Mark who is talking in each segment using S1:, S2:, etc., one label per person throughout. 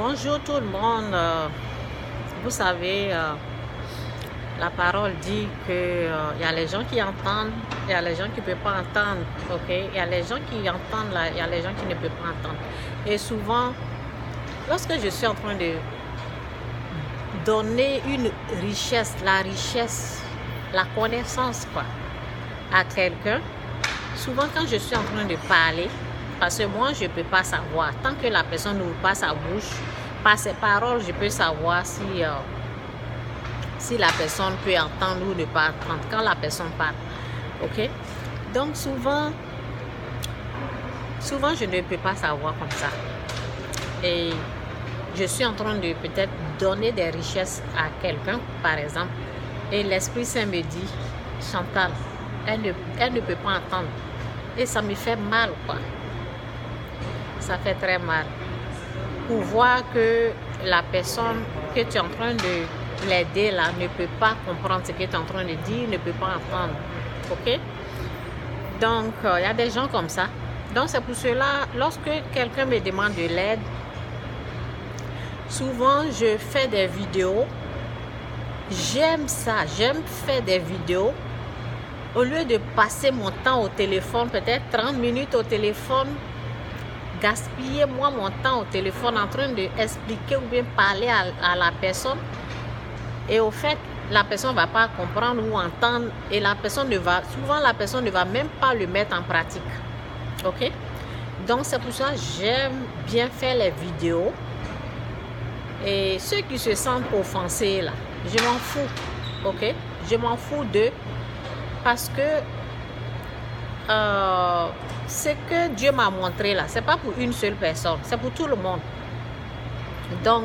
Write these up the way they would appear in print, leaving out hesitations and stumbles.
S1: Bonjour tout le monde. Vous savez, la parole dit que y a les gens qui entendent, il y a les gens qui ne peuvent pas entendre. Ok, il y a les gens qui entendent, là, il y a les gens qui ne peuvent pas entendre. Et souvent, lorsque je suis en train de donner une richesse, la connaissance quoi, à quelqu'un, souvent quand je suis en train de parler, parce que moi je ne peux pas savoir, tant que la personne n'ouvre pas sa bouche, par ses paroles, je peux savoir si la personne peut entendre ou ne pas entendre quand la personne parle. Ok? Donc souvent je ne peux pas savoir comme ça. Et je suis en train de peut-être donner des richesses à quelqu'un, par exemple, et l'Esprit Saint me dit, Chantal, elle ne peut pas entendre. Et ça me fait mal, quoi. Ça fait très mal. Pour voir que la personne que tu es en train de l'aider là ne peut pas comprendre ce que tu es en train de dire, ne peut pas entendre. Ok? Donc, il y a des gens comme ça. Donc, c'est pour cela, lorsque quelqu'un me demande de l'aide, souvent, je fais des vidéos. J'aime ça. J'aime faire des vidéos. Au lieu de passer mon temps au téléphone, peut-être 30 minutes au téléphone, gaspiller moi mon temps au téléphone en train d'expliquer ou bien parler à la personne. Et au fait, la personne ne va pas comprendre ou entendre et souvent la personne ne va même pas le mettre en pratique. Ok? Donc c'est pour ça que j'aime bien faire les vidéos. Et ceux qui se sentent offensés là, je m'en fous. Ok? Je m'en fous d'eux parce que ce que Dieu m'a montré là, c'est pas pour une seule personne, c'est pour tout le monde. Donc,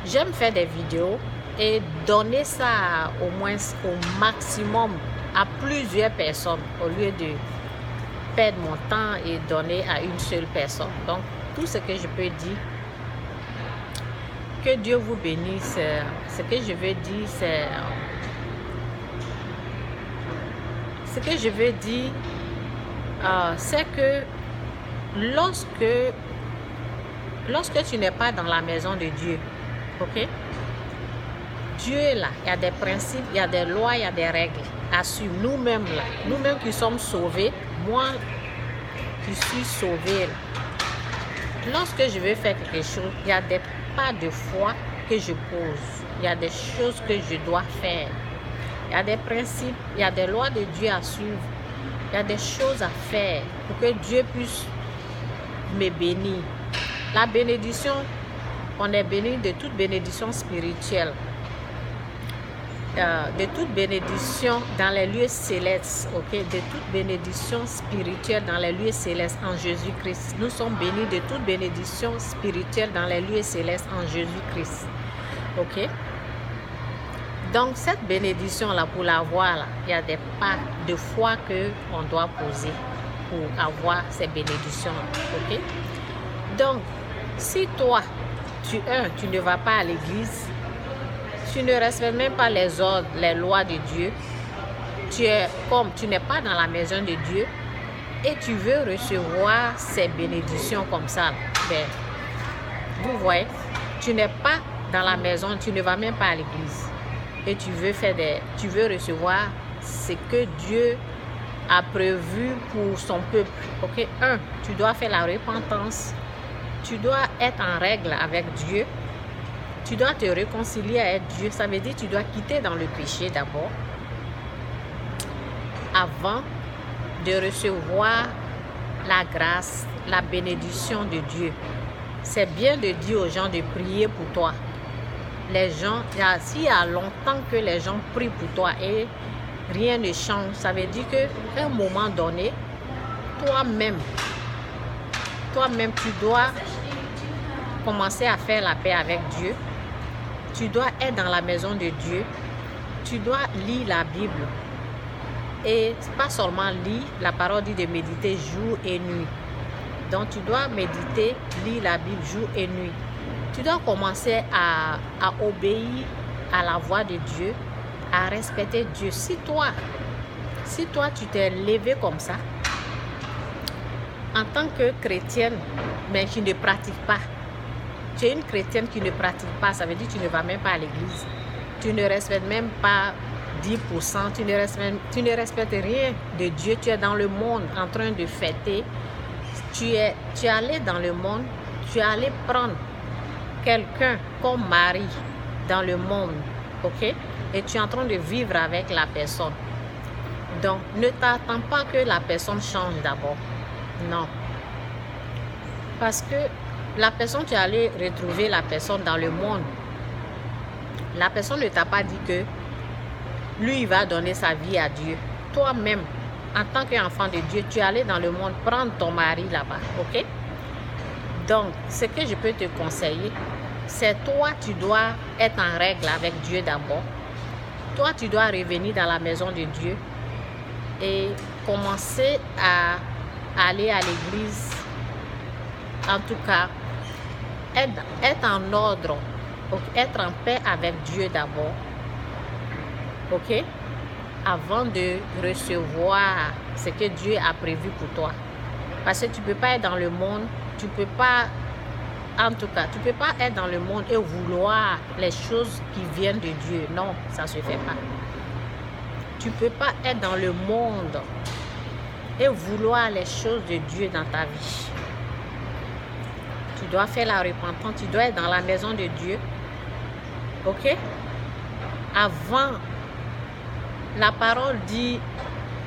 S1: j'aime faire des vidéos et donner ça au moins au maximum à plusieurs personnes au lieu de perdre mon temps et donner à une seule personne. Donc, tout ce que je peux dire, que Dieu vous bénisse. Ce que je veux dire, c'est que lorsque tu n'es pas dans la maison de Dieu, ok, Dieu est là, il y a des principes, il y a des lois, il y a des règles à suivre. Nous-mêmes là, nous-mêmes qui sommes sauvés, moi qui suis sauvé là, lorsque je veux faire quelque chose, il y a des pas de foi que je pose, il y a des choses que je dois faire. Il y a des principes, il y a des lois de Dieu à suivre. Il y a des choses à faire pour que Dieu puisse me bénir. La bénédiction, on est béni de toute bénédiction spirituelle. De toute bénédiction dans les lieux célestes. Okay? De toute bénédiction spirituelle dans les lieux célestes en Jésus-Christ. Nous sommes bénis de toute bénédiction spirituelle dans les lieux célestes en Jésus-Christ. Ok? Donc, cette bénédiction-là, pour l'avoir, il y a des pas de foi qu'on doit poser pour avoir ces bénédictions-là. Ok? Donc, si toi, tu ne vas pas à l'église, tu ne respectes même pas les ordres, les lois de Dieu, tu n'es pas dans la maison de Dieu et tu veux recevoir ces bénédictions comme ça, ben, vous voyez, tu n'es pas dans la maison, tu ne vas même pas à l'église. Et tu veux recevoir ce que Dieu a prévu pour son peuple. Ok? Tu dois faire la repentance. Tu dois être en règle avec Dieu. Tu dois te réconcilier avec Dieu. Ça veut dire que tu dois quitter dans le péché d'abord. Avant de recevoir la grâce, la bénédiction de Dieu. C'est bien de dire aux gens de prier pour toi. Les gens, s'il y a longtemps que les gens prient pour toi et rien ne change, ça veut dire qu'à un moment donné, toi-même, tu dois commencer à faire la paix avec Dieu. Tu dois être dans la maison de Dieu. Tu dois lire la Bible. Et pas seulement lire, la parole dit de méditer jour et nuit. Donc tu dois méditer, lire la Bible jour et nuit. Tu dois commencer à obéir à la voix de Dieu, à respecter Dieu. Si toi tu t'es levé comme ça, en tant que chrétienne, mais tu ne pratiques pas, tu es une chrétienne qui ne pratique pas, ça veut dire que tu ne vas même pas à l'église. Tu ne respectes même pas 10%, tu ne respectes rien de Dieu. Tu es dans le monde en train de fêter. Tu es allé dans le monde, tu es allé prendre quelqu'un comme mari dans le monde, ok? Et tu es en train de vivre avec la personne. Donc, ne t'attends pas que la personne change d'abord. Non. Parce que la personne, tu es allé retrouver la personne dans le monde. La personne ne t'a pas dit que lui, il va donner sa vie à Dieu. Toi-même, en tant qu'enfant de Dieu, tu es allé dans le monde prendre ton mari là-bas, ok? Donc, ce que je peux te conseiller, c'est toi, tu dois être en règle avec Dieu d'abord. Toi, tu dois revenir dans la maison de Dieu et commencer à aller à l'église. En tout cas, être en ordre, être en paix avec Dieu d'abord, ok? Avant de recevoir ce que Dieu a prévu pour toi. Parce que tu ne peux pas être dans le monde, tu ne peux pas, en tout cas, tu ne peux pas être dans le monde et vouloir les choses qui viennent de Dieu. Non, ça ne se fait pas. Tu ne peux pas être dans le monde et vouloir les choses de Dieu dans ta vie. Tu dois faire la repentance, tu dois être dans la maison de Dieu. Ok? Avant, la parole dit,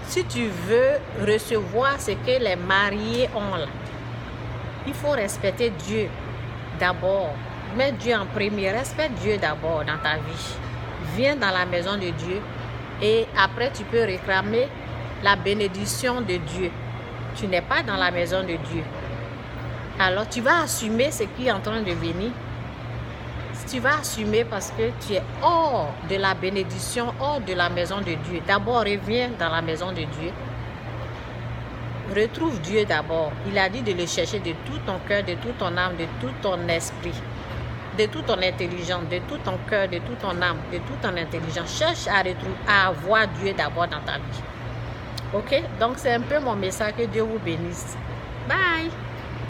S1: si tu veux recevoir ce que les mariés ont là, il faut respecter Dieu d'abord. Mets Dieu en premier, respecte Dieu d'abord dans ta vie. Viens dans la maison de Dieu et après tu peux réclamer la bénédiction de Dieu. Tu n'es pas dans la maison de Dieu. Alors tu vas assumer ce qui est en train de venir. Tu vas assumer parce que tu es hors de la bénédiction, hors de la maison de Dieu. D'abord, reviens dans la maison de Dieu. Retrouve Dieu d'abord. Il a dit de le chercher de tout ton cœur, de toute ton âme, de tout ton esprit, de toute ton intelligence, de tout ton cœur, de toute ton âme, de toute ton intelligence. Cherche à avoir Dieu d'abord dans ta vie. Ok? Donc, c'est un peu mon message. Que Dieu vous bénisse. Bye!